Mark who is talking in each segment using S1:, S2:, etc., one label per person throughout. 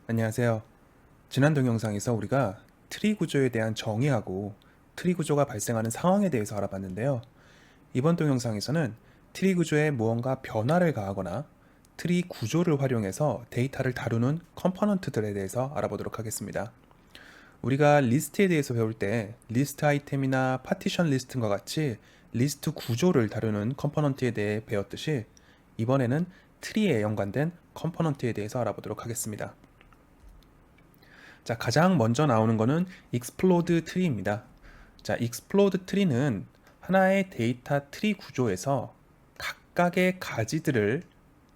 S1: 안녕하세요. 지난 동영상에서 우리가 트리 구조에 대한 정의하고 트리 구조가 발생하는 상황에 대해서 알아봤는데요. 이번 동영상에서는 트리 구조에 무언가 변화를 가하거나 트리 구조를 활용해서 데이터를 다루는 컴포넌트들에 대해서 알아보도록 하겠습니다. 우리가 리스트에 대해서 배울 때 리스트 아이템이나 파티션 리스트과 같이 리스트 구조를 다루는 컴포넌트에 대해 배웠듯이 이번에는 트리에 연관된 컴포넌트에 대해서 알아보도록 하겠습니다. 자, 가장 먼저 나오는 거는 explode tree입니다. 자, explode tree는 하나의 데이터 트리 구조에서 각각의 가지들을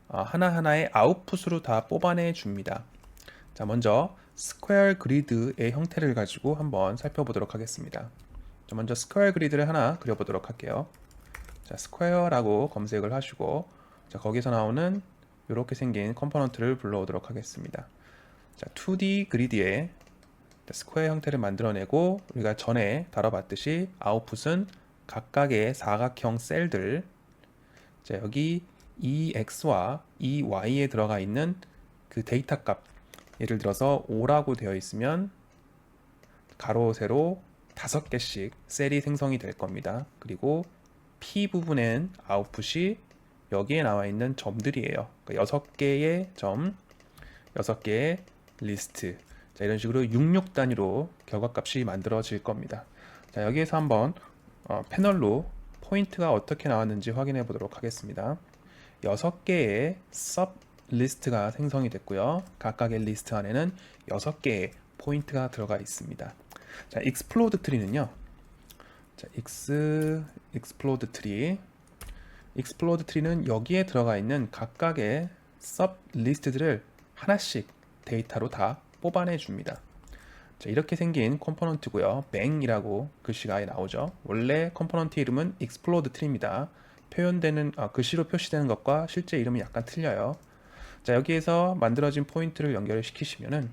S1: 하나하나의 아웃풋으로 다 뽑아내 줍니다. 자, 먼저 스퀘어 그리드의 형태를 가지고 한번 살펴보도록 하겠습니다. 자, 먼저 스퀘어 그리드를 하나 그려보도록 할게요. 자, 스퀘어라고 검색을 하시고, 자, 거기서 나오는 이렇게 생긴 컴포넌트를 불러오도록 하겠습니다. 자, 2D 그리드에 스퀘어 형태를 만들어내고, 우리가 전에 다뤄봤듯이 아웃풋은 각각의 사각형 셀들, 자, 여기 EX와 EY에 들어가 있는 그 데이터 값, 예를 들어서 5라고 되어 있으면 가로 세로 5개씩 셀이 생성이 될 겁니다. 그리고 P 부분엔 아웃풋이 여기에 나와 있는 점들이에요. 그러니까 6개의 점, 6개의 리스트. 자, 이런 식으로 66 단위로 결과값이 만들어질 겁니다. 자, 여기에서 한번 패널로 포인트가 어떻게 나왔는지 확인해 보도록 하겠습니다. 6개의 섭 리스트가 생성이 됐고요. 각각의 리스트 안에는 6개의 포인트가 들어가 있습니다. 자, explode tree는요. 자, explode tree. explode tree는 여기에 들어가 있는 각각의 섭 리스트들을 하나씩 데이터로 다 뽑아내 줍니다. 자, 이렇게 생긴 컴포넌트고요. bang이라고 글씨가 아예 나오죠. 원래 컴포넌트 이름은 explode tree입니다. 표현되는 글씨로 표시되는 것과 실제 이름이 약간 틀려요. 자, 여기에서 만들어진 포인트를 연결을 시키시면은,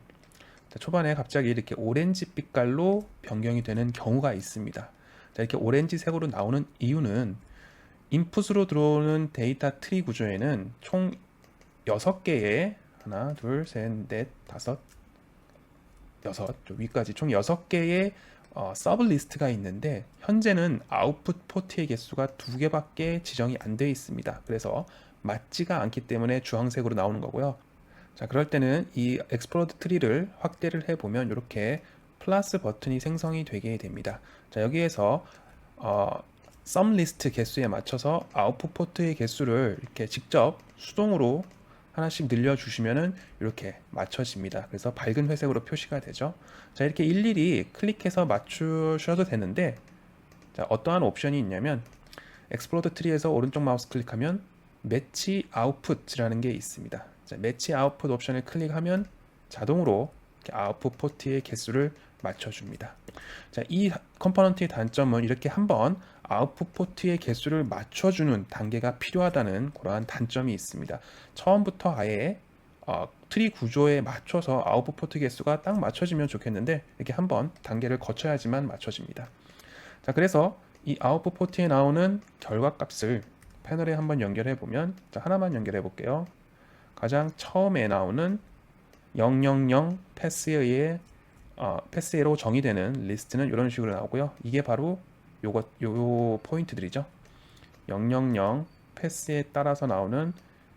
S1: 자, 초반에 갑자기 이렇게 오렌지 빛깔로 변경이 되는 경우가 있습니다. 자, 이렇게 오렌지색으로 나오는 이유는 인풋으로 들어오는 데이터 트리 구조에는 총 6개의 하나, 둘, 셋, 넷, 다섯, 여섯, 위까지 총 6개의 서브 리스트가 있는데, 현재는 아웃풋 포트의 개수가 2개밖에 지정이 안 되어 있습니다. 그래서 맞지가 않기 때문에 주황색으로 나오는 거고요. 자, 그럴 때는 이 엑스플로드 트리를 확대를 해보면 이렇게 플러스 버튼이 생성이 되게 됩니다. 자, 여기에서 썸 리스트 개수에 맞춰서 아웃풋 포트의 개수를 이렇게 직접 수동으로 하나씩 늘려주시면은 이렇게 맞춰집니다. 그래서 밝은 회색으로 표시가 되죠. 자, 이렇게 일일이 클릭해서 맞추셔도 되는데, 자, 어떠한 옵션이 있냐면 엑스플로드 트리에서 오른쪽 마우스 클릭하면 매치 아웃풋이라는 게 있습니다. 자, 매치 아웃풋 옵션을 클릭하면 자동으로 아웃풋 포트의 개수를 맞춰줍니다. 자, 이 컴포넌트의 단점은 이렇게 한번 아웃풋 포트의 개수를 맞춰주는 단계가 필요하다는 그러한 단점이 있습니다. 처음부터 아예 트리 구조에 맞춰서 아웃풋 포트 개수가 딱 맞춰지면 좋겠는데, 이렇게 한번 단계를 거쳐야지만 맞춰집니다. 자, 그래서 이 아웃풋 포트에 나오는 결과값을 패널에 한번 연결해 보면, 자, 하나만 연결해 볼게요. 가장 처음에 나오는 000 패스에 패스로 정의되는 리스트는 이런 식으로 나오고요. 이게 바로 요 포인트들이죠. 000 패스에 따라서 나오는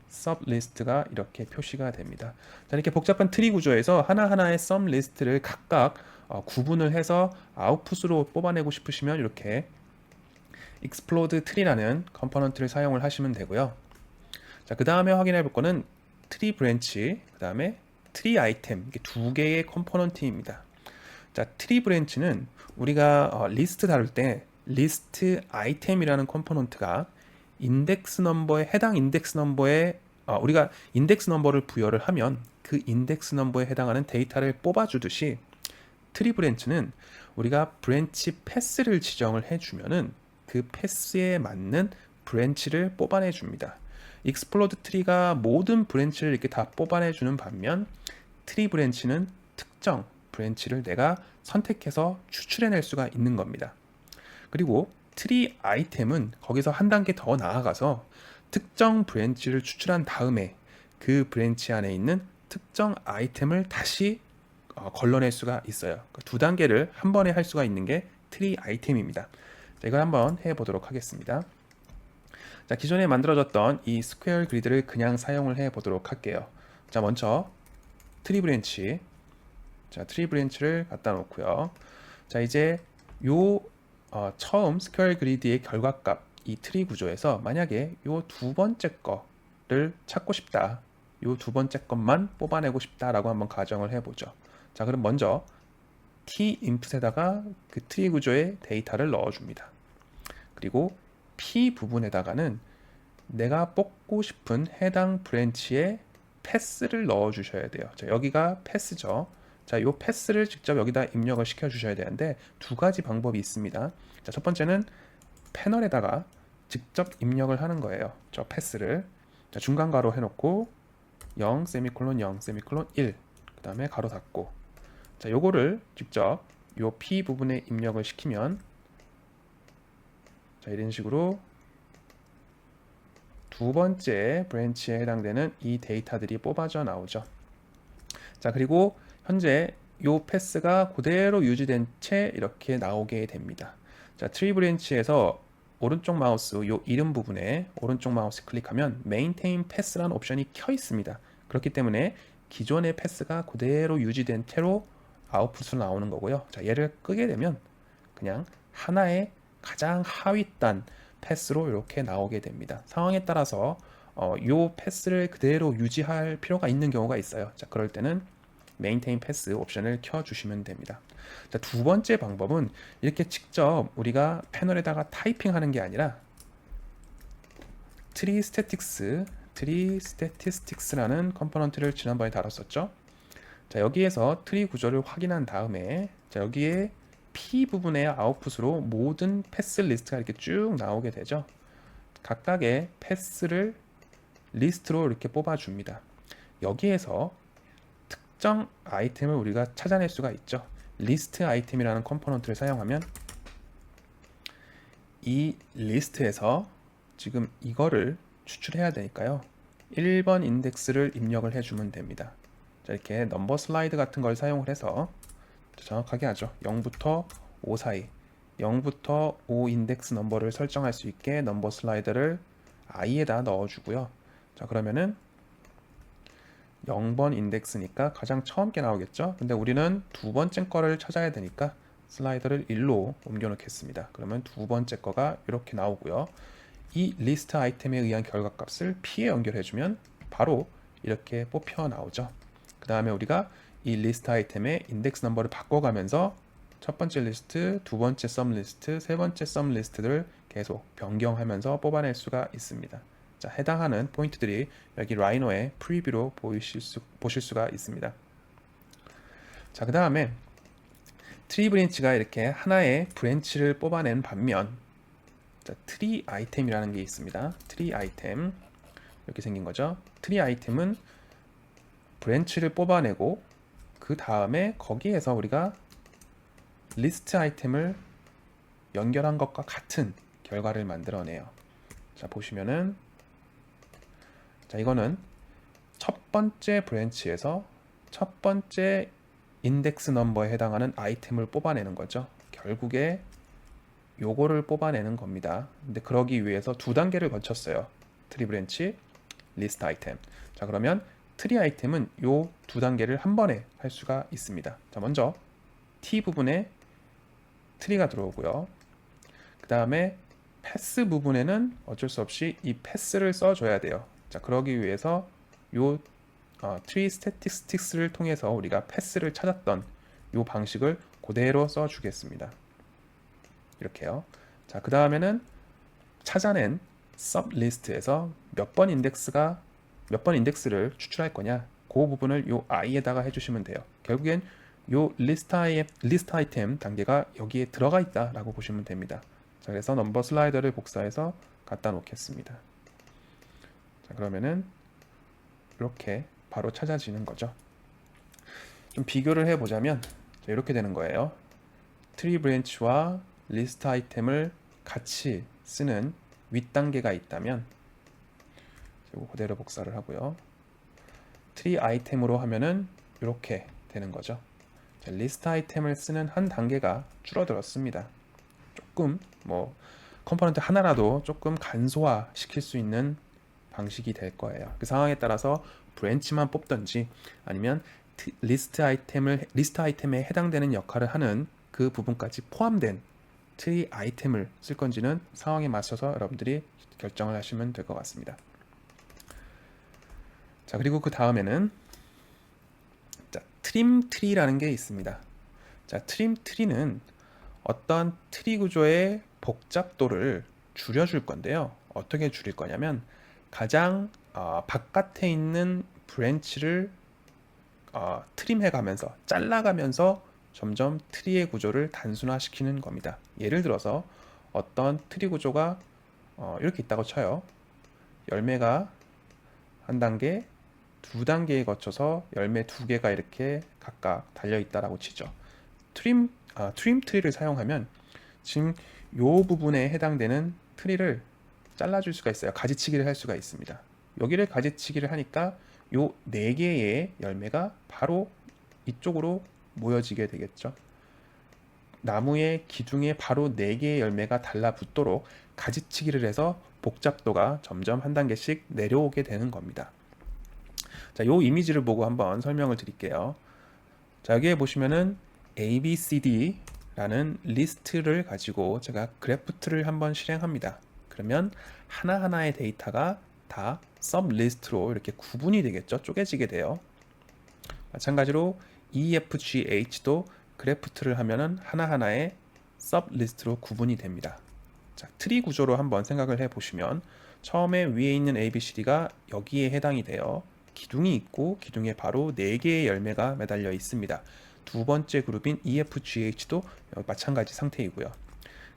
S1: 섭 리스트가 이렇게 표시가 됩니다. 자, 이렇게 복잡한 트리 구조에서 하나하나의 썸 리스트를 각각 구분을 해서 아웃풋으로 뽑아내고 싶으시면 이렇게 explode tree라는 컴포넌트를 사용을 하시면 되고요. 자, 그 다음에 확인해 볼 거는 트리 브랜치, 그 다음에 트리 아이템, 이게 2개의 컴포넌트입니다. 자, 트리 브랜치는 우리가 리스트 다룰 때 리스트 아이템이라는 컴포넌트가 인덱스 넘버에 해당 인덱스 넘버에 우리가 인덱스 넘버를 부여를 하면 그 인덱스 넘버에 해당하는 데이터를 뽑아주듯이, 트리 브랜치는 우리가 브랜치 패스를 지정을 해주면은 그 패스에 맞는 브랜치를 뽑아내 줍니다. 익스플로드 트리가 모든 브랜치를 이렇게 다 뽑아내 주는 반면, 트리 브랜치는 특정 브랜치를 내가 선택해서 추출해낼 수가 있는 겁니다. 그리고 트리 아이템은 거기서 한 단계 더 나아가서 특정 브랜치를 추출한 다음에 그 브랜치 안에 있는 특정 아이템을 다시 걸러낼 수가 있어요. 두 단계를 한 번에 할 수가 있는 게 트리 아이템입니다. 자, 이걸 한번 해보도록 하겠습니다. 자, 기존에 만들어졌던 이 스퀘어 그리드를 그냥 사용을 해보도록 할게요. 자, 먼저 트리 브랜치, 자, 트리 브랜치를 갖다 놓고요. 자, 이제 요 처음 스퀘어 그리드의 결과값 이 트리 구조에서 만약에 요 두 번째 거를 찾고 싶다, 요 두 번째 것만 뽑아내고 싶다라고 한번 가정을 해보죠. 자, 그럼 먼저 t 인풋에다가 그 트리 구조의 데이터를 넣어줍니다. 그리고 p 부분에다가는 내가 뽑고 싶은 해당 브랜치의 패스를 넣어 주셔야 돼요. 자, 여기가 패스죠. 자, 이 패스를 직접 여기다 입력을 시켜 주셔야 되는데 두 가지 방법이 있습니다. 자, 첫 번째는 패널에다가 직접 입력을 하는 거예요. 저 패스를. 자, 중간 가로 해놓고 0, 세미콜론 0, 세미콜론 1, 그 다음에 가로 닫고. 자, 요거를 직접 요 P 부분에 입력을 시키면, 자, 이런 식으로 두 번째 브랜치에 해당되는 이 데이터들이 뽑아져 나오죠. 자, 그리고 현재 요 패스가 그대로 유지된 채 이렇게 나오게 됩니다. 자, 트리 브랜치에서 오른쪽 마우스 요 이름 부분에 오른쪽 마우스 클릭하면 Maintain Pass라는 옵션이 켜 있습니다. 그렇기 때문에 기존의 패스가 그대로 유지된 채로 아웃풋으로 나오는 거고요. 자, 얘를 끄게 되면 그냥 하나의 가장 하위 단 패스로 이렇게 나오게 됩니다. 상황에 따라서 요 패스를 그대로 유지할 필요가 있는 경우가 있어요. 자, 그럴 때는 Maintain Pass 옵션을 켜주시면 됩니다. 자, 두 번째 방법은 이렇게 직접 우리가 패널에다가 타이핑하는 게 아니라 Tree Statistics라는 컴포넌트를 지난번에 다뤘었죠. 자, 여기에서 트리 구조를 확인한 다음에, 자, 여기에 P 부분의 아웃풋으로 모든 패스 리스트가 이렇게 쭉 나오게 되죠. 각각의 패스를 리스트로 이렇게 뽑아줍니다. 여기에서 특정 아이템을 우리가 찾아낼 수가 있죠. 리스트 아이템이라는 컴포넌트를 사용하면 이 리스트에서 지금 이거를 추출해야 되니까요. 1번 인덱스를 입력을 해주면 됩니다. 자, 이렇게 넘버 슬라이드 같은 걸 사용을 해서 정확하게 하죠. 0부터 5 사이, 0부터 5 인덱스 넘버를 설정할 수 있게 넘버 슬라이드를 i에다 넣어주고요. 자, 그러면은 0번 인덱스니까 가장 처음 게 나오겠죠. 근데 우리는 두 번째 거를 찾아야 되니까 슬라이더를 1로 옮겨 놓겠습니다. 그러면 두 번째 거가 이렇게 나오고요. 이 리스트 아이템에 의한 결과값을 P에 연결해주면 바로 이렇게 뽑혀 나오죠. 그 다음에 우리가 이 리스트 아이템의 인덱스 넘버를 바꿔가면서 첫 번째 리스트, 두 번째 썸 리스트, 세 번째 썸 리스트를 계속 변경하면서 뽑아낼 수가 있습니다. 자, 해당하는 포인트들이 여기 라이노의 프리뷰로 보실 수가 있습니다. 자, 그 다음에 트리 브랜치가 이렇게 하나의 브랜치를 뽑아낸 반면, 자, 트리 아이템이라는 게 있습니다. 트리 아이템 이렇게 생긴 거죠. 트리 아이템은 브랜치를 뽑아내고 그 다음에 거기에서 우리가 리스트 아이템을 연결한 것과 같은 결과를 만들어내요. 자, 보시면은, 자, 이거는 첫 번째 브랜치에서 첫 번째 인덱스 넘버에 해당하는 아이템을 뽑아내는 거죠. 결국에 요거를 뽑아내는 겁니다. 근데 그러기 위해서 두 단계를 거쳤어요. 트리 브랜치, 리스트 아이템. 자, 그러면 트리 아이템은 요 두 단계를 한 번에 할 수가 있습니다. 자, 먼저 T 부분에 트리가 들어오고요. 그 다음에 패스 부분에는 어쩔 수 없이 이 패스를 써줘야 돼요. 자, 그러기 위해서 요 트리 스태티스틱스를 통해서 우리가 패스를 찾았던 요 방식을 그대로 써주겠습니다. 이렇게요. 자, 그 다음에는 찾아낸 서브 리스트에서 몇 번 인덱스를 추출할 거냐, 그 부분을 요 i에다가 해주시면 돼요. 결국엔 요 리스트 아이템 단계가 여기에 들어가 있다라고 보시면 됩니다. 자, 그래서 넘버 슬라이더를 복사해서 갖다 놓겠습니다. 자, 그러면은 이렇게 바로 찾아지는 거죠. 좀 비교를 해보자면, 자, 이렇게 되는 거예요. 트리 브랜치와 리스트 아이템을 같이 쓰는 윗단계가 있다면, 이거 그대로 복사를 하고요. 트리 아이템으로 하면은 이렇게 되는 거죠. 자, 리스트 아이템을 쓰는 한 단계가 줄어들었습니다. 조금 뭐 컴포넌트 하나라도 조금 간소화 시킬 수 있는 방식이 될 거예요. 그 상황에 따라서 브랜치만 뽑던지 아니면 리스트 아이템에 해당되는 역할을 하는 그 부분까지 포함된 트리 아이템을 쓸 건지는 상황에 맞춰서 여러분들이 결정을 하시면 될 것 같습니다. 자, 그리고 그 다음에는 트림 트리라는 게 있습니다. 자, 트림 트리는 어떤 트리 구조의 복잡도를 줄여줄 건데요. 어떻게 줄일 거냐면 가장 바깥에 있는 브랜치를 트림해가면서 잘라가면서 점점 트리의 구조를 단순화시키는 겁니다. 예를 들어서 어떤 트리 구조가 이렇게 있다고 쳐요. 열매가 한 단계, 두 단계에 거쳐서 열매 두 개가 이렇게 각각 달려 있다라고 치죠. 트림 트리를 사용하면 지금 요 부분에 해당되는 트리를 잘라줄 수가 있어요. 가지치기를 할 수가 있습니다. 여기를 가지치기를 하니까 요 네 개의 열매가 바로 이쪽으로 모여지게 되겠죠. 나무의 기둥에 바로 네 개의 열매가 달라붙도록 가지치기를 해서 복잡도가 점점 한 단계씩 내려오게 되는 겁니다. 자, 요 이미지를 보고 한번 설명을 드릴게요. 자, 여기에 보시면은 A, B, C, D라는 리스트를 가지고 제가 그래프트를 한번 실행합니다. 그러면 하나하나의 데이터가 다 서브 리스트로 이렇게 구분이 되겠죠. 쪼개지게 돼요. 마찬가지로 EFGH도 그래프트를 하면은 하나하나의 서브 리스트로 구분이 됩니다. 자, 트리 구조로 한번 생각을 해 보시면 처음에 위에 있는 ABCD가 여기에 해당이 돼요. 기둥이 있고 기둥에 바로 4개의 열매가 매달려 있습니다. 두 번째 그룹인 EFGH도 마찬가지 상태이고요.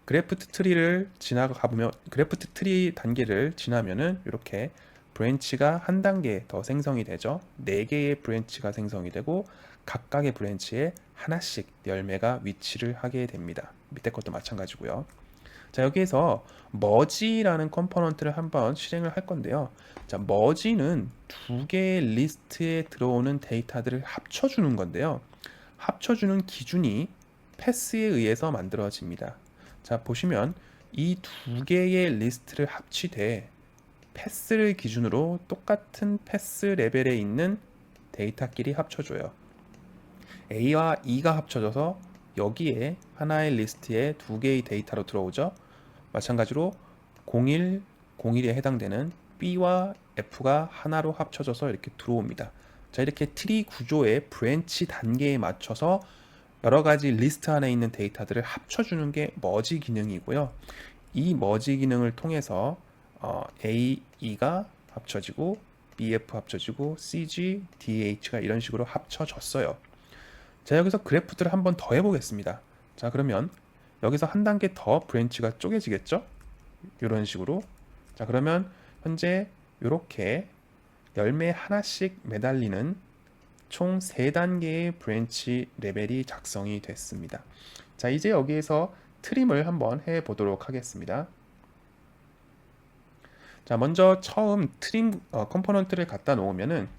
S1: 그래프트 트리를 지나가 보면 그래프트 트리 단계를 지나면은 이렇게 브랜치가 한 단계 더 생성이 되죠. 4개의 브랜치가 생성이 되고 각각의 브랜치에 하나씩 열매가 위치를 하게 됩니다. 밑에 것도 마찬가지고요. 자, 여기에서 머지라는 컴포넌트를 한번 실행을 할 건데요. 자, 머지는 두 개의 리스트에 들어오는 데이터들을 합쳐주는 건데요. 합쳐주는 기준이 패스에 의해서 만들어집니다. 자, 보시면 이 두 개의 리스트를 합치되 패스를 기준으로 똑같은 패스 레벨에 있는 데이터끼리 합쳐줘요. A와 E가 합쳐져서 여기에 하나의 리스트에 두 개의 데이터로 들어오죠. 마찬가지로 01, 01에 해당되는 B와 F가 하나로 합쳐져서 이렇게 들어옵니다. 자, 이렇게 트리 구조의 브랜치 단계에 맞춰서 여러 가지 리스트 안에 있는 데이터들을 합쳐주는 게 머지 기능이고요. 이 머지 기능을 통해서 A, E가 합쳐지고 BF 합쳐지고 CG, DH가 이런 식으로 합쳐졌어요. 자, 여기서 그래프트를 한번 더 해보겠습니다. 자, 그러면 여기서 한 단계 더 브랜치가 쪼개지겠죠? 이런 식으로. 자, 그러면 현재 이렇게 열매 하나씩 매달리는 총 3단계의 브랜치 레벨이 작성이 됐습니다. 자, 이제 여기에서 트림을 한번 해 보도록 하겠습니다. 자, 먼저 처음 트림 컴포넌트를 갖다 놓으면은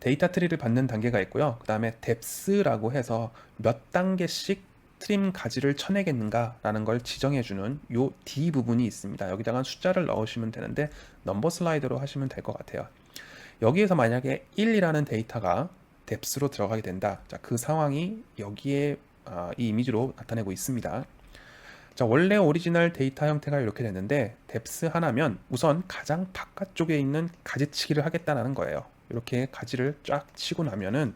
S1: 데이터 트리를 받는 단계가 있고요. 그 다음에 뎁스라고 해서 몇 단계씩 트림 가지를 쳐내겠는가 라는 걸 지정해주는 요 D 부분이 있습니다. 여기다가 숫자를 넣으시면 되는데 넘버 슬라이드로 하시면 될 것 같아요. 여기에서 만약에 1이라는 데이터가 뎁스로 들어가게 된다. 자, 그 상황이 여기에 이 이미지로 나타내고 있습니다. 자, 원래 오리지널 데이터 형태가 이렇게 됐는데 뎁스 하나면 우선 가장 바깥쪽에 있는 가지치기를 하겠다는 거예요. 이렇게 가지를 쫙 치고 나면은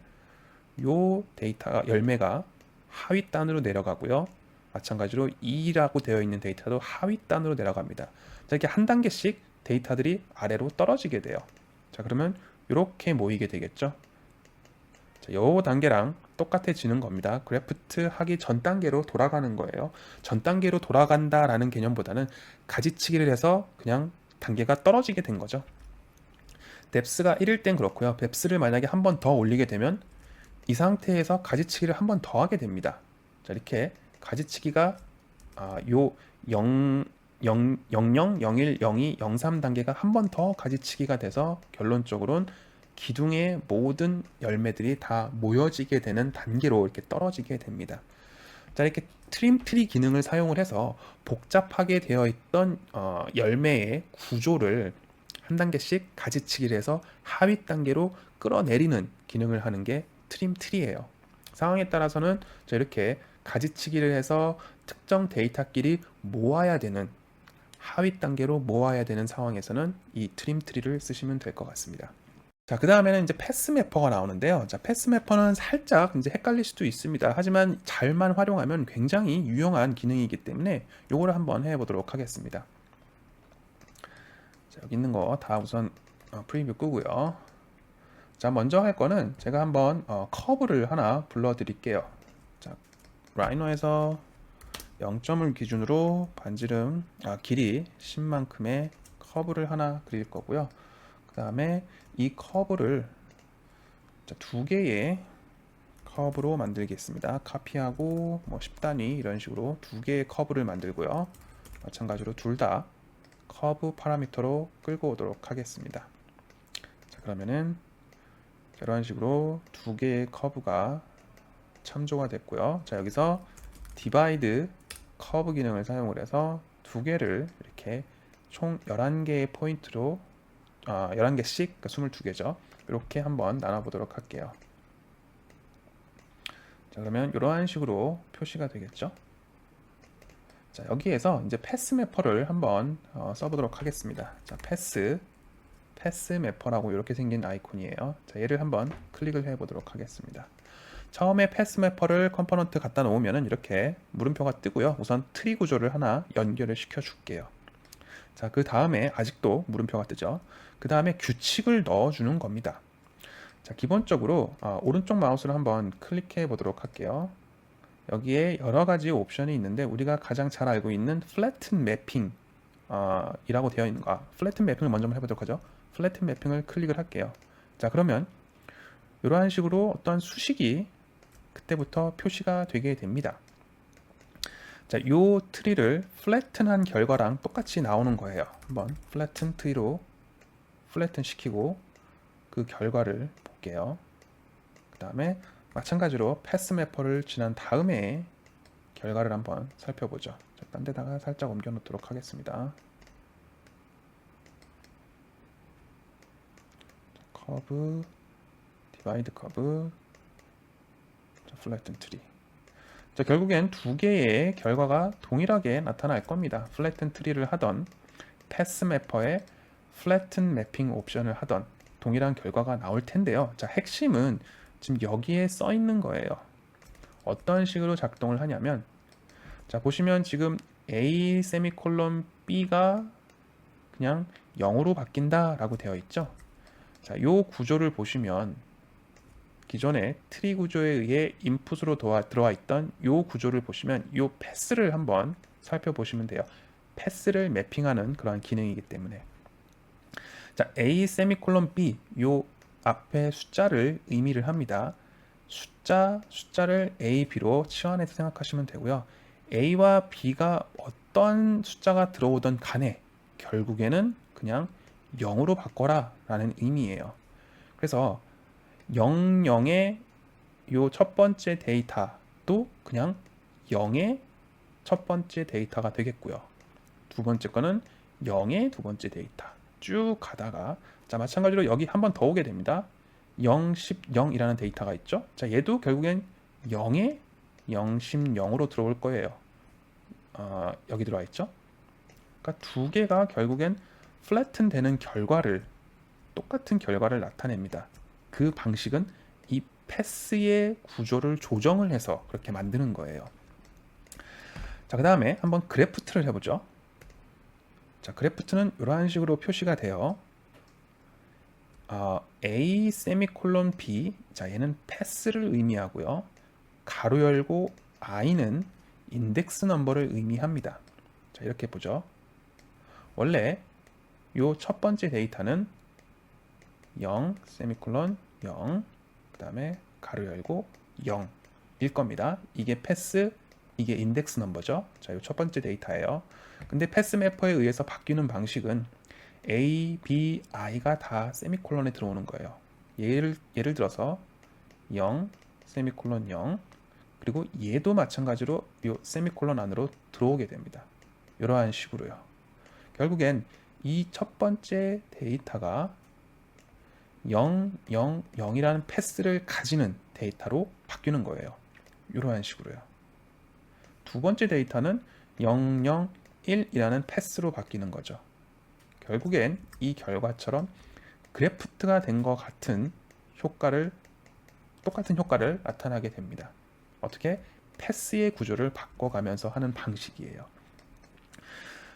S1: 요 데이터가 열매가 하위 단으로 내려가고요. 마찬가지로 2라고 되어 있는 데이터도 하위 단으로 내려갑니다. 자, 이렇게 한 단계씩 데이터들이 아래로 떨어지게 돼요. 자, 그러면 이렇게 모이게 되겠죠. 자, 요 단계랑 똑같아지는 겁니다. 그래프트 하기 전 단계로 돌아가는 거예요. 전 단계로 돌아간다라는 개념보다는 가지치기를 해서 그냥 단계가 떨어지게 된 거죠. 뎁스가 1일 땐 그렇고요. 뎁스를 만약에 한 번 더 올리게 되면 이 상태에서 가지치기를 한 번 더 하게 됩니다. 자, 이렇게 가지치기가 요 0, 0, 0, 0, 01, 02, 03 단계가 한 번 더 가지치기가 돼서 결론적으로는 기둥의 모든 열매들이 다 모여지게 되는 단계로 이렇게 떨어지게 됩니다. 자, 이렇게 트림 트리 기능을 사용을 해서 복잡하게 되어 있던 열매의 구조를 한 단계씩 가지치기를 해서 하위 단계로 끌어내리는 기능을 하는 게 트림 트리예요. 상황에 따라서는 이렇게 가지치기를 해서 특정 데이터끼리 모아야 되는, 하위 단계로 모아야 되는 상황에서는 이 트림 트리를 쓰시면 될 것 같습니다. 자, 그 다음에는 이제 패스 매퍼가 나오는데요. 자, 패스 매퍼는 살짝 이제 헷갈릴 수도 있습니다. 하지만 잘만 활용하면 굉장히 유용한 기능이기 때문에 요거를 한번 해보도록 하겠습니다. 자, 여기 있는 거 다 우선 프리뷰 끄고요. 자, 먼저 할 거는 제가 한번 커브를 하나 불러 드릴게요. 자, 라이노에서 0점을 기준으로 반지름 길이 10만큼의 커브를 하나 그릴 거고요. 그 다음에 이 커브를 두 개의 커브로 만들겠습니다. 카피하고 10단위 이런 식으로 두 개의 커브를 만들고요. 마찬가지로 둘 다 커브 파라미터로 끌고 오도록 하겠습니다. 자, 그러면은 이런 식으로 두 개의 커브가 참조가 됐고요. 자, 여기서 디바이드 커브 기능을 사용을 해서 두 개를 이렇게 총 11개의 포인트로 11개씩, 그러니까 22개죠. 이렇게 한번 나눠보도록 할게요. 자, 그러면 이러한 식으로 표시가 되겠죠. 자, 여기에서 이제 패스 매퍼를 한번 써보도록 하겠습니다. 자, 패스 매퍼라고 이렇게 생긴 아이콘이에요. 자, 얘를 한번 클릭을 해보도록 하겠습니다. 처음에 패스 매퍼를 컴포넌트 갖다 놓으면 이렇게 물음표가 뜨고요. 우선 트리 구조를 하나 연결을 시켜 줄게요. 자, 그 다음에 아직도 물음표가 뜨죠. 그 다음에 규칙을 넣어주는 겁니다. 자, 기본적으로 오른쪽 마우스를 한번 클릭해 보도록 할게요. 여기에 여러 가지 옵션이 있는데 우리가 가장 잘 알고 있는 플래튼 매핑 이라고 되어 있는 거, 플래튼 매핑을 먼저 한번 해보도록 하죠. 플래튼 매핑을 클릭을 할게요. 자, 그러면 이러한 식으로 어떤 수식이 그때부터 표시가 되게 됩니다. 자, 요 트리를 플래튼한 결과랑 똑같이 나오는 거예요. 한번 플래튼 트리로 플래튼 시키고 그 결과를 볼게요. 그 다음에 마찬가지로 패스 매퍼를 지난 다음에 결과를 한번 살펴보죠. 자, 딴 데다가 살짝 옮겨 놓도록 하겠습니다. 커브, 디바이드 커브, 플래튼 트리. 자, 결국엔 두 개의 결과가 동일하게 나타날 겁니다. 플래튼 트리를 하던 패스 매퍼의 플래튼 매핑 옵션을 하던 동일한 결과가 나올 텐데요. 자, 핵심은 지금 여기에 써 있는 거예요. 어떤 식으로 작동을 하냐면, 자, 보시면 지금 A 세미콜론 B가 그냥 0으로 바뀐다 라고 되어 있죠. 자, 요 구조를 보시면 기존의 트리 구조에 의해 인풋으로 들어와 있던 요 구조를 보시면 요 패스를 한번 살펴보시면 돼요. 패스를 매핑하는 그런 기능이기 때문에. 자, A 세미콜론 B 요 앞에 숫자를 의미를 합니다. 숫자를 A, B로 치환해서 생각하시면 되고요. A와 B가 어떤 숫자가 들어오던 간에 결국에는 그냥 0으로 바꿔라 라는 의미예요. 그래서 00의 요 첫 번째 데이터도 그냥 0의 첫 번째 데이터가 되겠고요. 두 번째 거는 0의 두 번째 데이터 쭉 가다가, 자, 마찬가지로 여기 한 번 더 오게 됩니다. 0, 10, 0이라는 데이터가 있죠. 자, 얘도 결국엔 0의 0, 10, 0으로 들어올 거예요. 여기 들어와 있죠. 그러니까 두 개가 결국엔 플래튼 되는 결과를, 똑같은 결과를 나타냅니다. 그 방식은 이 패스의 구조를 조정을 해서 그렇게 만드는 거예요. 자, 그 다음에 한번 그래프트를 해보죠. 자, 그래프트는 이러한 식으로 표시가 돼요. A 세미콜론 B, 자, 얘는 패스를 의미하고요. 가로 열고 I는 인덱스 넘버를 의미합니다. 자, 이렇게 보죠. 원래 요 첫 번째 데이터는 0 세미콜론 0, 그 다음에 가로 열고 0일 겁니다. 이게 패스, 이게 인덱스 넘버죠. 자, 요 첫 번째 데이터예요. 근데 패스 매퍼에 의해서 바뀌는 방식은 A, B, I가 다 세미콜론에 들어오는 거예요. 예를 들어서 0 세미콜론 0 그리고 얘도 마찬가지로 이 세미콜론 안으로 들어오게 됩니다. 이러한 식으로요. 결국엔 이 첫 번째 데이터가 0, 0, 0이라는 패스를 가지는 데이터로 바뀌는 거예요. 이러한 식으로요. 두 번째 데이터는 0, 0, 1이라는 패스로 바뀌는 거죠. 결국엔 이 결과처럼 그래프트가 된 것 같은 똑같은 효과를 나타나게 됩니다. 어떻게? 패스의 구조를 바꿔가면서 하는 방식이에요.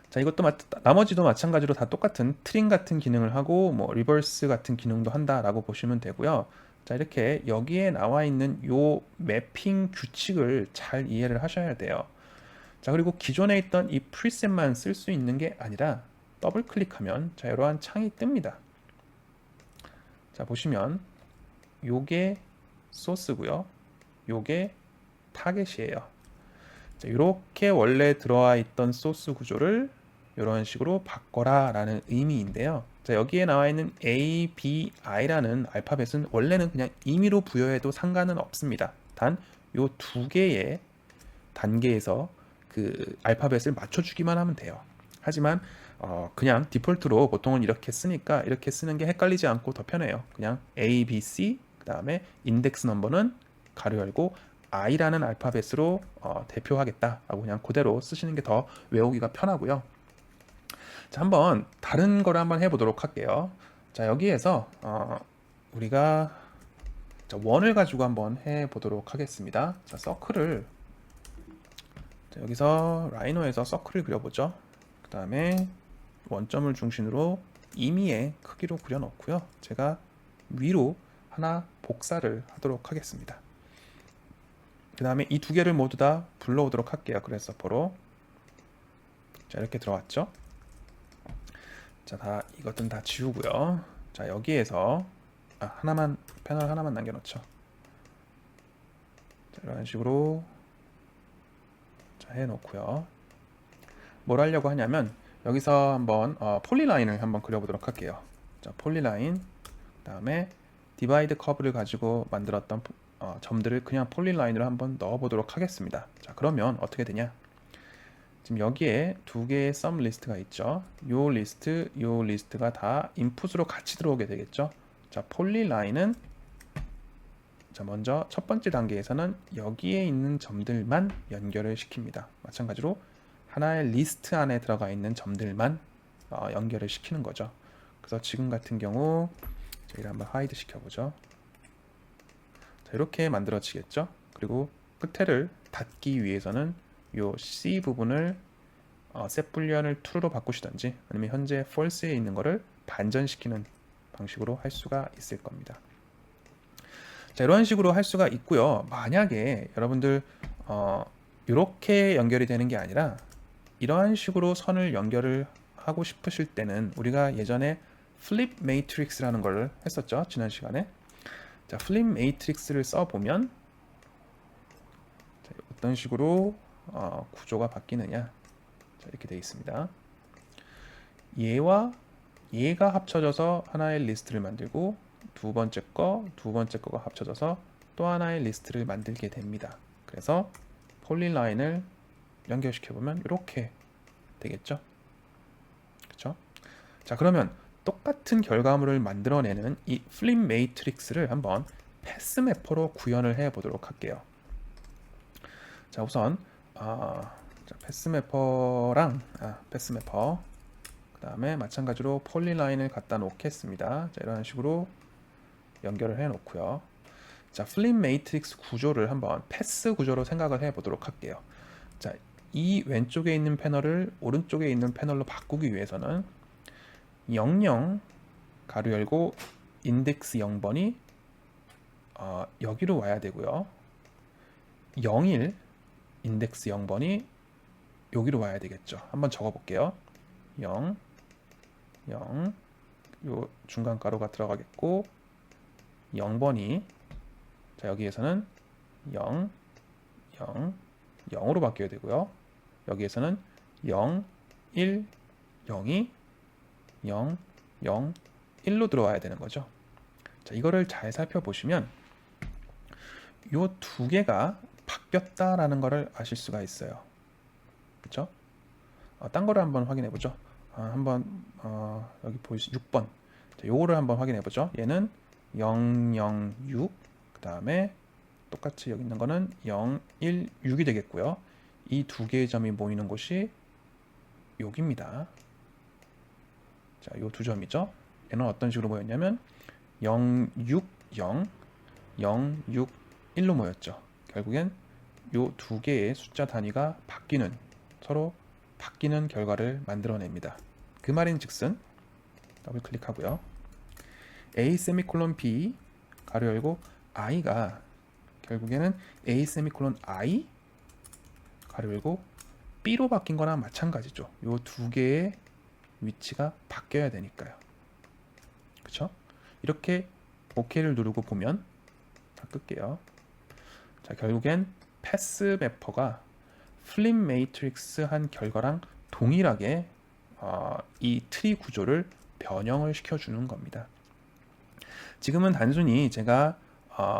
S1: 자, 이것도 나머지도 마찬가지로 다 똑같은 트림 같은 기능을 하고 뭐 리버스 같은 기능도 한다라고 보시면 되고요. 자, 이렇게 여기에 나와 있는 요 매핑 규칙을 잘 이해를 하셔야 돼요. 자, 그리고 기존에 있던 이 프리셋만 쓸 수 있는 게 아니라 더블 클릭하면 자, 이러한 창이 뜹니다. 자, 보시면 요게 소스고요. 요게 타겟이에요. 자, 이렇게 원래 들어와 있던 소스 구조를 이런 식으로 바꿔라 라는 의미인데요. 자, 여기에 나와 있는 A, B, I라는 알파벳은 원래는 그냥 임의로 부여해도 상관은 없습니다. 단 요 두 개의 단계에서 그 알파벳을 맞춰주기만 하면 돼요. 하지만 그냥 디폴트로 보통은 이렇게 쓰니까 이렇게 쓰는 게 헷갈리지 않고 더 편해요. 그냥 A, B, C 그 다음에 인덱스 넘버는 가로 열고 I라는 알파벳으로 대표하겠다라고 그냥 그대로 쓰시는 게 더 외우기가 편하고요. 자, 한번 다른 거를 한번 해보도록 할게요. 자, 여기에서 우리가 원을 가지고 한번 해보도록 하겠습니다. 자, 서클을 여기서 라이너에서 서클을 그려보죠. 그 다음에 원점을 중심으로 임의의 크기로 그려놓고요. 제가 위로 하나 복사를 하도록 하겠습니다. 그 다음에 이 두 개를 모두 다 불러오도록 할게요. 그래서퍼로 자, 이렇게 들어왔죠. 자, 이것들은 다 지우고요. 자, 여기에서 패널 하나만 남겨놓죠. 자, 이런 식으로 자, 해놓고요. 뭘 하려고 하냐면 여기서 한번 폴리라인을 한번 그려보도록 할게요. 자, 폴리라인 그 다음에 디바이드 커브를 가지고 만들었던 점들을 그냥 폴리라인으로 한번 넣어보도록 하겠습니다. 자, 그러면 어떻게 되냐? 지금 여기에 두 개의 썸 리스트가 있죠. 요 리스트가 다 인풋으로 같이 들어오게 되겠죠. 자, 폴리라인은 자, 먼저 첫 번째 단계에서는 여기에 있는 점들만 연결을 시킵니다. 마찬가지로 하나의 리스트 안에 들어가 있는 점들만 연결을 시키는 거죠. 그래서 지금 같은 경우 저희를 한번 하이드 시켜보죠. 자, 이렇게 만들어지겠죠. 그리고 끝에를 닫기 위해서는 요 C 부분을 set boolean을 true로 바꾸시든지 아니면 현재 false에 있는 거를 반전시키는 방식으로 할 수가 있을 겁니다. 자, 이런 식으로 할 수가 있고요. 만약에 여러분들 이렇게 연결이 되는 게 아니라 이러한 식으로 선을 연결을 하고 싶으실 때는 우리가 예전에 flip matrix라는 걸 했었죠. 지난 시간에. 자, flip matrix를 써보면 자, 어떤 식으로 구조가 바뀌느냐. 자, 이렇게 되어 있습니다. 얘가 합쳐져서 하나의 리스트를 만들고 두 번째 거가 합쳐져서 또 하나의 리스트를 만들게 됩니다. 그래서 폴리라인을 연결시켜 보면 이렇게 되겠죠. 그렇죠? 자, 그러면 똑같은 결과물을 만들어내는 이 flip matrix를 한번 패스 매퍼로 구현을 해 보도록 할게요. 자, 우선 패스 매퍼 그 다음에 마찬가지로 폴리라인을 갖다 놓겠습니다. 자, 이런 식으로 연결을 해 놓고요. 자, flip matrix 구조를 한번 패스 구조로 생각을 해 보도록 할게요. 자, 이 왼쪽에 있는 패널을 오른쪽에 있는 패널로 바꾸기 위해서는 00 가로 열고 인덱스 0번이 여기로 와야 되고요. 01 인덱스 0번이 여기로 와야 되겠죠. 한번 적어 볼게요. 0 0 요 중간 가로가 들어가겠고 0번이 자, 여기에서는 0 0 0으로 바뀌어야 되고요. 여기에서는 0 1 0이 0 0 1로 들어와야 되는 거죠. 자, 이거를 잘 살펴보시면 요 두 개가 바뀌었다라는 것을 아실 수가 있어요. 그렇죠? 딴 거를 한번 확인해 보죠. 여기 보이시 6번. 자, 요거를 한번 확인해 보죠. 얘는 006, 그 다음에 똑같이 여기 있는 거는 016이 되겠고요. 이 두 개의 점이 모이는 곳이 여기입니다. 자, 요 두 점이죠. 얘는 어떤 식으로 모였냐면 060, 061로 모였죠. 결국엔 요 두 개의 숫자 단위가 서로 바뀌는 결과를 만들어냅니다. 그 말인즉슨 더블 클릭하고요. A 세미콜론 B 가로 열고 I가 결국에는 A 세미콜론 I 가로 열고 B로 바뀐 거나 마찬가지죠. 요 두 개의 위치가 바뀌어야 되니까요. 그쵸? 이렇게 OK를 누르고 보면 다 끌게요. 자, 결국엔 패스 매퍼가 플립 매트릭스 한 결과랑 동일하게 이 트리 구조를 변형을 시켜주는 겁니다. 지금은 단순히 제가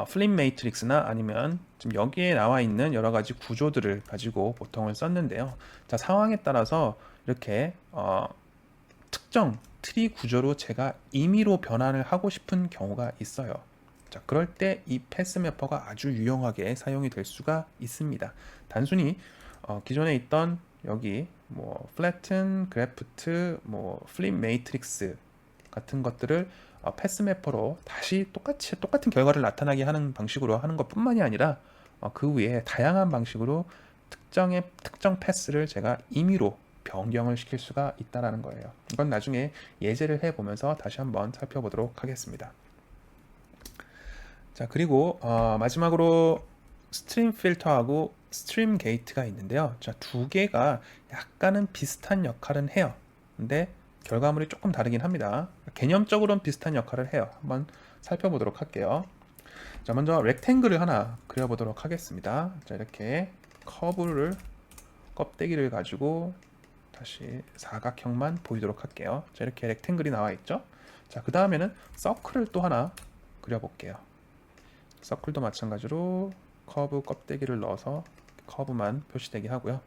S1: 플립 매트릭스나 아니면 지금 여기에 나와 있는 여러 가지 구조들을 가지고 보통을 썼는데요. 자, 상황에 따라서 이렇게 특정 트리 구조로 제가 임의로 변환을 하고 싶은 경우가 있어요. 자, 그럴 때 이 패스 매퍼가 아주 유용하게 사용이 될 수가 있습니다. 단순히 기존에 있던 여기 뭐 플래튼, 그래프트, 뭐 플립 매트릭스 같은 것들을 패스 매퍼로 다시 똑같은 결과를 나타나게 하는 방식으로 하는 것뿐만이 아니라 그 외에 다양한 방식으로 특정 패스를 제가 임의로 변경을 시킬 수가 있다라는 거예요. 이건 나중에 예제를 해보면서 다시 한번 살펴보도록 하겠습니다. 자, 그리고 마지막으로 스트림 필터하고 스트림 게이트가 있는데요. 자, 두 개가 약간은 비슷한 역할은 해요. 근데 결과물이 조금 다르긴 합니다. 개념적으로는 비슷한 역할을 해요. 한번 살펴보도록 할게요. 자, 먼저 렉탱글을 하나 그려보도록 하겠습니다. 자, 이렇게 껍데기를 가지고 다시 사각형만 보이도록 할게요. 자, 이렇게 렉탱글이 나와 있죠. 자, 그 다음에는 서클을 또 하나 그려볼게요. 서클도 마찬가지로 커브 껍데기를 넣어서 커브만 표시되게 하고요.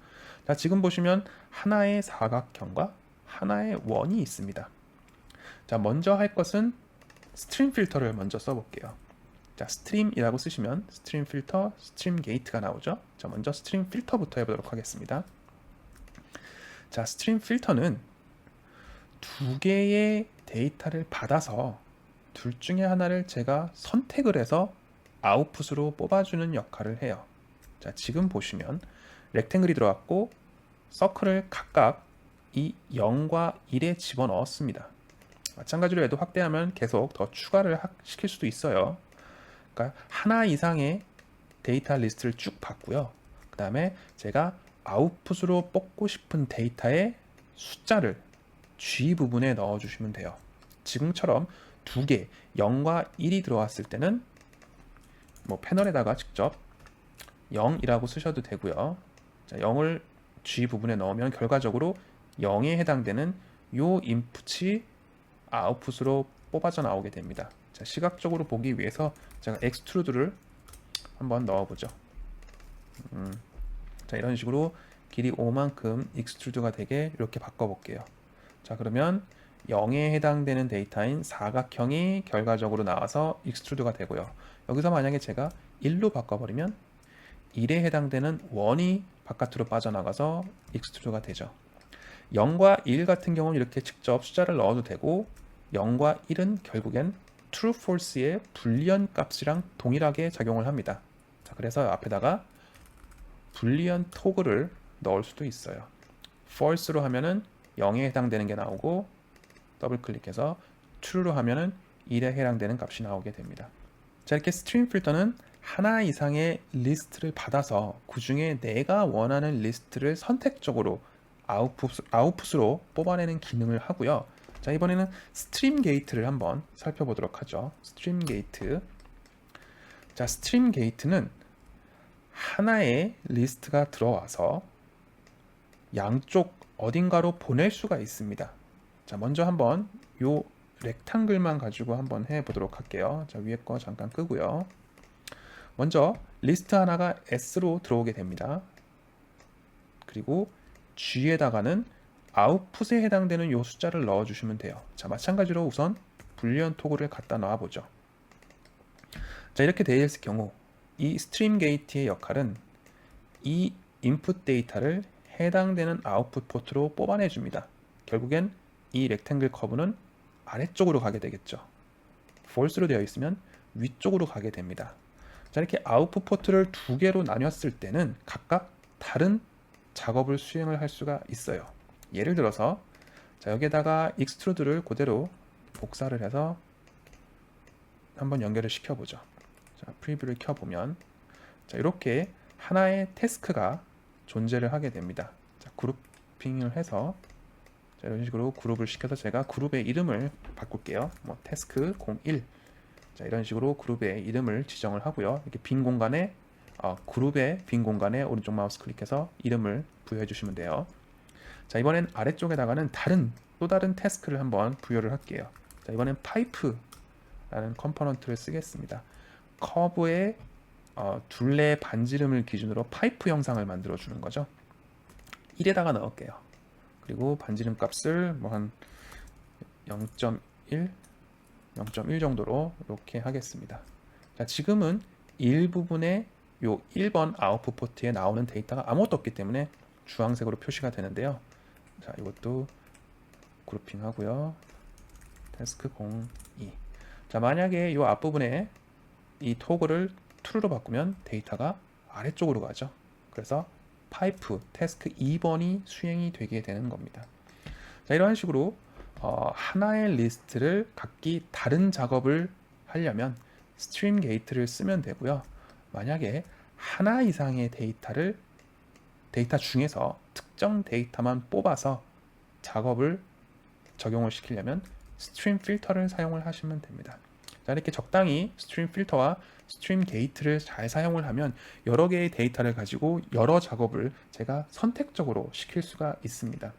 S1: 자, 지금 보시면 하나의 사각형과 하나의 원이 있습니다. 자, 먼저 할 것은 스트림 필터를 먼저 써볼게요. 자, 스트림이라고 쓰시면 스트림 필터, 스트림 게이트가 나오죠. 자, 먼저 스트림 필터부터 해보도록 하겠습니다. 자, 스트림 필터는 두 개의 데이터를 받아서 둘 중에 하나를 제가 선택을 해서 아웃풋으로 뽑아주는 역할을 해요. 자, 지금 보시면 렉탱글이 들어왔고 서클을 각각 이 0과 1에 집어넣었습니다. 마찬가지로 얘도 확대하면 계속 더 추가를 시킬 수도 있어요. 그러니까 하나 이상의 데이터 리스트를 쭉 봤고요. 그 다음에 제가 아웃풋으로 뽑고 싶은 데이터의 숫자를 G 부분에 넣어주시면 돼요. 지금처럼 두 개 0과 1이 들어왔을 때는 뭐 패널에다가 직접 0이라고 쓰셔도 되고요. 자, 0을 G 부분에 넣으면 결과적으로 0에 해당되는 요 인풋이 아웃풋으로 뽑아져 나오게 됩니다. 자, 시각적으로 보기 위해서 제가 엑스트루드를 한번 넣어보죠. 자, 이런 식으로 길이 5만큼 익스트루드가 되게 이렇게 바꿔볼게요. 자, 그러면 0에 해당되는 데이터인 사각형이 결과적으로 나와서 익스트루드가 되고요. 여기서 만약에 제가 1로 바꿔버리면 1에 해당되는 원이 바깥으로 빠져나가서 익스트루드가 되죠. 0과 1 같은 경우는 이렇게 직접 숫자를 넣어도 되고 0과 1은 결국엔 true, false의 불리언 값이랑 동일하게 작용을 합니다. 자, 그래서 앞에다가 불리언 토글을 넣을 수도 있어요. false로 하면은 0에 해당되는 게 나오고 더블 클릭해서 true로 하면은 1에 해당되는 값이 나오게 됩니다. 자, 이렇게 스트림 필터는 하나 이상의 리스트를 받아서 그 중에 내가 원하는 리스트를 선택적으로 아웃풋으로 뽑아내는 기능을 하고요. 자, 이번에는 스트림 게이트를 한번 살펴보도록 하죠. 스트림 게이트. 자, 스트림 게이트는 하나의 리스트가 들어와서 양쪽 어딘가로 보낼 수가 있습니다. 자, 먼저 한번 요 렉탱글만 가지고 한번 해보도록 할게요. 자, 위에 거 잠깐 끄고요. 먼저 리스트 하나가 S로 들어오게 됩니다. 그리고 G에다가는 아웃풋에 해당되는 요 숫자를 넣어주시면 돼요. 자, 마찬가지로 우선 불리언 토글을 갖다 놔보죠. 자, 이렇게 되어 있을 경우 이 스트림 게이트의 역할은 이 인풋 데이터를 해당되는 아웃풋 포트로 뽑아내 줍니다. 결국엔 이 렉탱글 커브는 아래쪽으로 가게 되겠죠. false로 되어 있으면 위쪽으로 가게 됩니다. 자, 이렇게 아웃풋 포트를 두 개로 나뉘었을 때는 각각 다른 작업을 수행을 할 수가 있어요. 예를 들어서 자, 여기에다가 익스트루드를 그대로 복사를 해서 한번 연결을 시켜보죠. 자, 프리뷰를 켜보면 자, 이렇게 하나의 태스크가 존재를 하게 됩니다. 자, 그룹핑을 해서 자, 이런 식으로 그룹을 시켜서 제가 그룹의 이름을 바꿀게요. 뭐 태스크 01 자, 이런 식으로 그룹의 이름을 지정을 하고요. 이렇게 빈 공간에 그룹의 빈 공간에 오른쪽 마우스 클릭해서 이름을 부여해 주시면 돼요. 자, 이번엔 아래쪽에다가는 또 다른 태스크를 한번 부여를 할게요. 자, 이번엔 파이프라는 컴포넌트를 쓰겠습니다. 커브의 둘레 반지름을 기준으로 파이프 형상을 만들어 주는 거죠. 1에다가 넣을게요. 그리고 반지름 값을 뭐 한 0.1 정도로 이렇게 하겠습니다. 자, 지금은 일부분에 요 1번 아웃풋 포트에 나오는 데이터가 아무것도 없기 때문에 주황색으로 표시가 되는데요. 자, 이것도 그룹핑 하고요. 태스크 02. 자, 만약에 요 앞부분에 이 토글을 true로 바꾸면 데이터가 아래쪽으로 가죠. 그래서 파이프 태스크 2번이 수행이 되게 되는 겁니다. 자, 이런 식으로 하나의 리스트를 각기 다른 작업을 하려면 스트림 게이트를 쓰면 되고요. 만약에 하나 이상의 데이터 중에서 특정 데이터만 뽑아서 작업을 적용을 시키려면 스트림 필터를 사용을 하시면 됩니다. 자, 이렇게 적당히 스트림 필터와 스트림 게이트를 잘 사용을 하면 여러 개의 데이터를 가지고 여러 작업을 제가 선택적으로 시킬 수가 있습니다.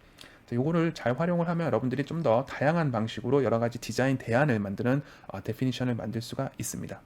S1: 이거를 잘 활용을 하면 여러분들이 좀 더 다양한 방식으로 여러 가지 디자인 대안을 만드는 데피니션을 만들 수가 있습니다.